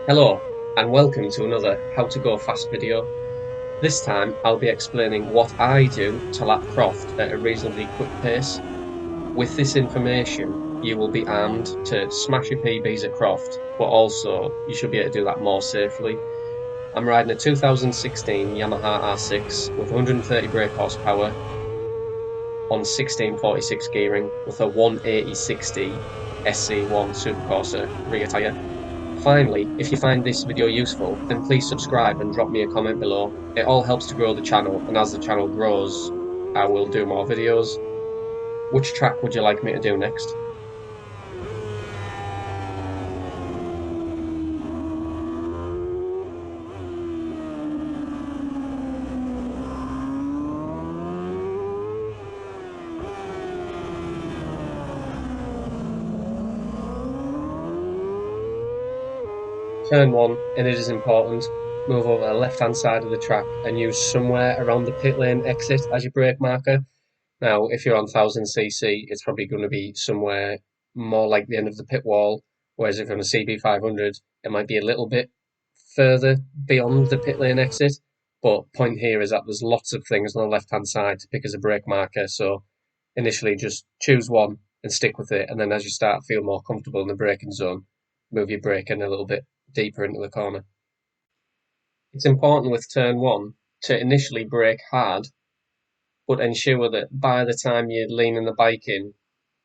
Hello, and welcome to another How to Go Fast video. This time I'll be explaining what I do to lap Croft at a reasonably quick pace. With this information, you will be armed to smash your PBs at Croft, but also you should be able to do that more safely. I'm riding a 2016 Yamaha R6 with 130 brake horsepower on 1646 gearing with a 180/60 SC1 Supercorsa rear tyre. Finally, if you find this video useful, then please subscribe and drop me a comment below. It all helps to grow the channel, and as the channel grows, I will do more videos. Which track would you like me to do next? Turn 1, and it is important, move over the left hand side of the track and use somewhere around the pit lane exit as your brake marker. Now, if you're on 1000cc, it's probably going to be somewhere more like the end of the pit wall, whereas if you're on a CB500, it might be a little bit further beyond the pit lane exit. But point here is that there's lots of things on the left hand side to pick as a brake marker. So initially just choose one and stick with it. And then as you start to feel more comfortable in the braking zone, move your brake in a little bit deeper into the corner. It's important with turn 1 to initially brake hard, but ensure that by the time you're leaning the bike in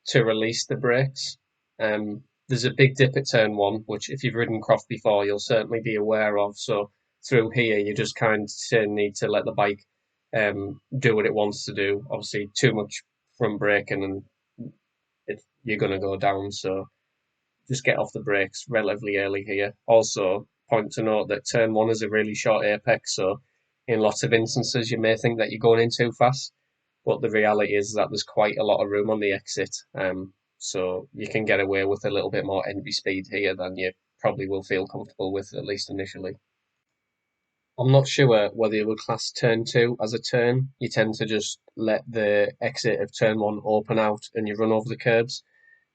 to release the brakes, there's a big dip at turn 1, which if you've ridden Croft before, you'll certainly be aware of. So through here, you just kind of need to let the bike do what it wants to do. Obviously, too much front braking and you're going to go down. So just get off the brakes relatively early here. Also, point to note that turn 1 is a really short apex, so in lots of instances you may think that you're going in too fast, but the reality is that there's quite a lot of room on the exit, so you can get away with a little bit more entry speed here than you probably will feel comfortable with, at least initially. I'm not sure whether you would class turn 2 as a turn. You tend to just let the exit of turn 1 open out and you run over the curbs.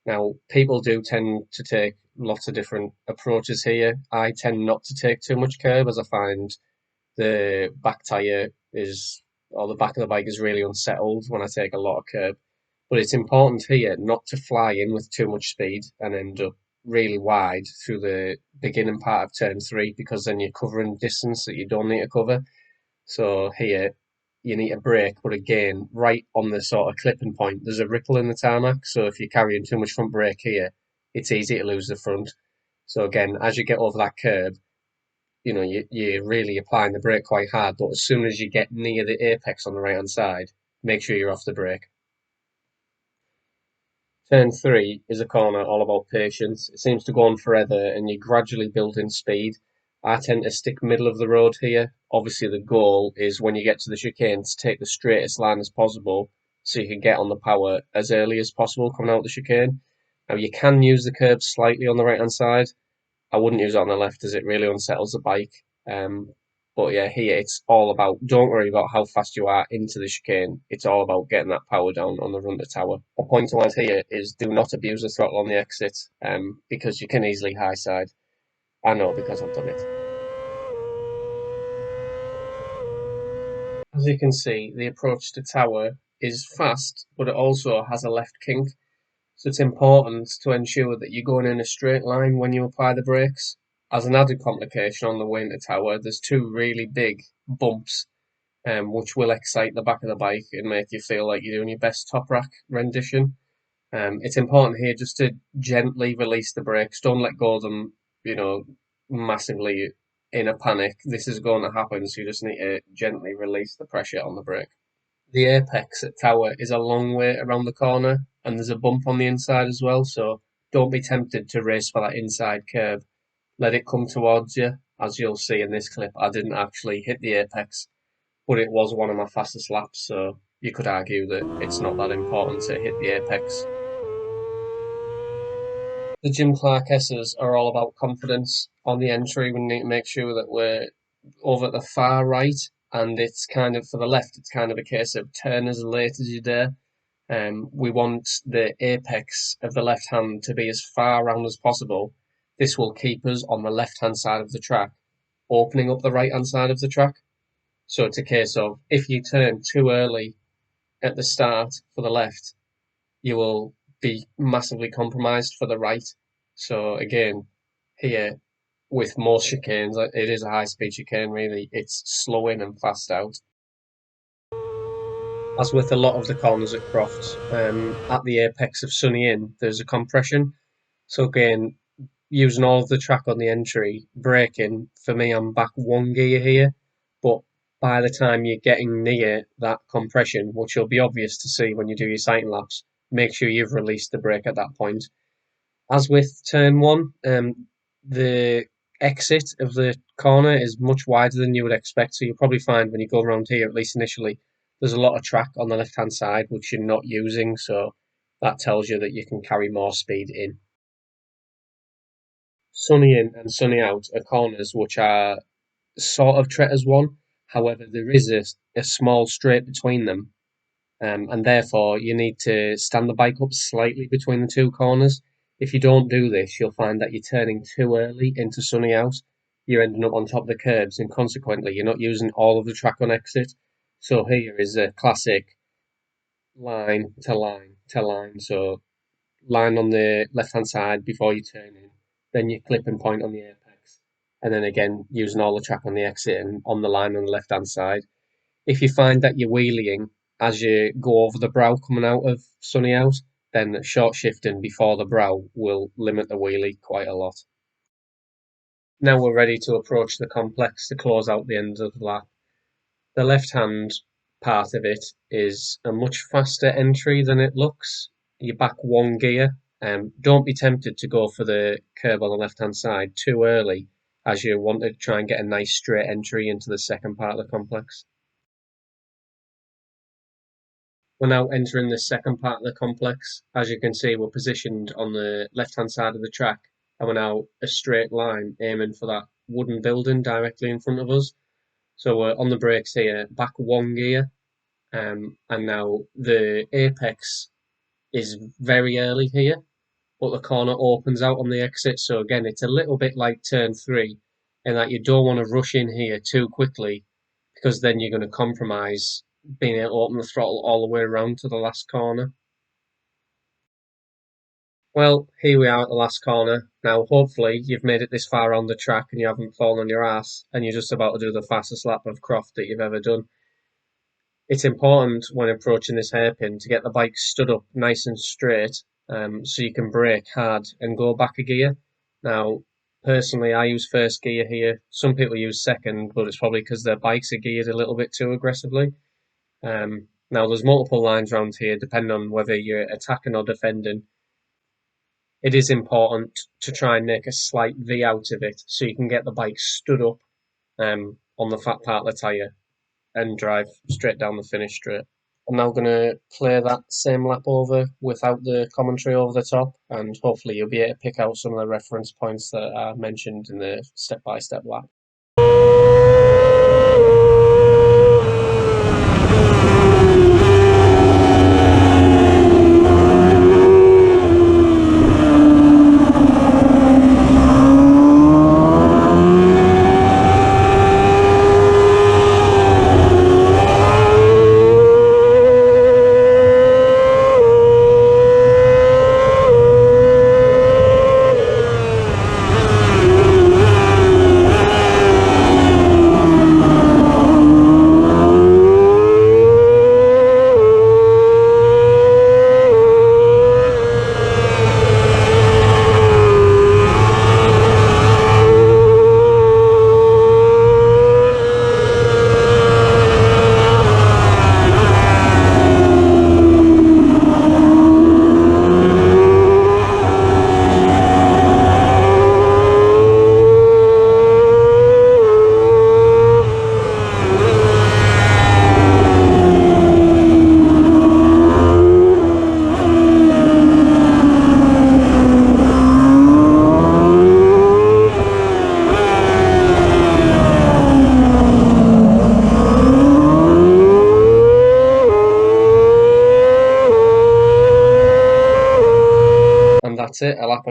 Now, people do tend to take lots of different approaches here. I tend not to take too much curb as I find the back tyre is, or the back of the bike is really unsettled when I take a lot of curb. But it's important here not to fly in with too much speed and end up really wide through the beginning part of turn 3 because then you're covering distance that you don't need to cover. So here you need a brake, but again, right on the sort of clipping point, there's a ripple in the tarmac. So if you're carrying too much front brake here, it's easy to lose the front. So again, as you get over that curb, you're really applying the brake quite hard. But as soon as you get near the apex on the right hand side, make sure you're off the brake. Turn 3 is a corner all about patience. It seems to go on forever and you gradually build in speed. I tend to stick middle of the road here. Obviously, the goal is when you get to the chicane to take the straightest line as possible so you can get on the power as early as possible coming out the chicane. Now, you can use the curb slightly on the right hand side. I wouldn't use it on the left as it really unsettles the bike. But yeah, here it's all about don't worry about how fast you are into the chicane. It's all about getting that power down on the run to tower. A point to add here is do not abuse the throttle on the exit because you can easily high side. I know because I've done it. As you can see, the approach to tower is fast, but it also has a left kink. So it's important to ensure that you're going in a straight line when you apply the brakes. As an added complication on the way into tower, there's two really big bumps which will excite the back of the bike and make you feel like you're doing your best top rack rendition. It's important here just to gently release the brakes. Don't let go of them, massively in a panic. This is going to happen, so you just need to gently release the pressure on the brake. The apex at tower is a long way around the corner, and there's a bump on the inside as well, so don't be tempted to race for that inside curb. Let it come towards you. As you'll see in this clip, I didn't actually hit the apex, but it was one of my fastest laps, so you could argue that it's not that important to hit the apex. The Jim Clark S's are all about confidence. On the entry, we need to make sure that we're over at the far right, and it's kind of for the left, it's kind of a case of turn as late as you dare. We want the apex of the left hand to be as far round as possible. This will keep us on the left-hand side of the track, opening up the right-hand side of the track. So it's a case of if you turn too early at the start for the left, you will be massively compromised for the right. So again, here with most chicanes, it is a high-speed chicane really, it's slow in and fast out. As with a lot of the corners at Croft, at the apex of Sunny Inn, there's a compression. So again, using all of the track on the entry, braking, for me, I'm back one gear here, but by the time you're getting near that compression, which will be obvious to see when you do your sighting laps, make sure you've released the brake at that point. As with turn one, the exit of the corner is much wider than you would expect, so you'll probably find when you go around here, at least initially, there's a lot of track on the left hand side which you're not using, so that tells you that you can carry more speed in. Sunny in and sunny out are corners which are sort of tread as one, however, there is a small straight between them, and therefore you need to stand the bike up slightly between the two corners. If you don't do this, you'll find that you're turning too early into sunny out. You're ending up on top of the curbs, and consequently, you're not using all of the track on exit. So here is a classic line to line to line. So line on the left hand side before you turn in, then your clip and point on the apex, and then again using all the track on the exit and on the line on the left hand side. If you find that you're wheeling as you go over the brow coming out of sunny out, then short shifting before the brow will limit the wheelie quite a lot. Now we're ready to approach the complex to close out the end of the lap. The left hand part of it is a much faster entry than it looks. You're back one gear. Don't be tempted to go for the curb on the left hand side too early, as you want to try and get a nice straight entry into the second part of the complex. We're now entering the second part of the complex. As you can see, we're positioned on the left-hand side of the track, and we're now a straight line aiming for that wooden building directly in front of us. So we're on the brakes here, back one gear, and now the apex is very early here, but the corner opens out on the exit. So again, it's a little bit like turn three, in that you don't want to rush in here too quickly, because then you're going to compromise being able to open the throttle all the way around to the last corner. Well, here we are at the last corner. Now, hopefully, you've made it this far on the track and you haven't fallen on your ass, and you're just about to do the fastest lap of Croft that you've ever done. It's important when approaching this hairpin to get the bike stood up nice and straight, so you can brake hard and go back a gear. Now, personally, I use first gear here. Some people use second, but it's probably because their bikes are geared a little bit too aggressively. Now, there's multiple lines around here, depending on whether you're attacking or defending. It is important to try and make a slight V out of it, so you can get the bike stood up on the fat part of the tyre and drive straight down the finish straight. I'm now going to play that same lap over without the commentary over the top, and hopefully you'll be able to pick out some of the reference points that are mentioned in the step-by-step lap.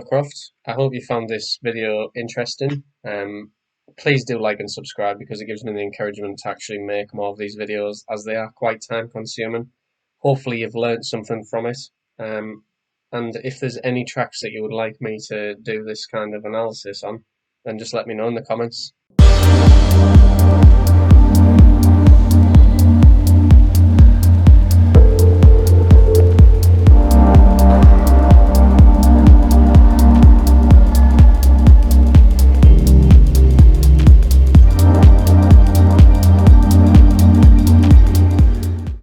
for Croft. I hope you found this video interesting. Please do like and subscribe because it gives me the encouragement to actually make more of these videos as they are quite time consuming. Hopefully you've learned something from it. Um, and if there's any tracks that you would like me to do this kind of analysis on, then just let me know in the comments.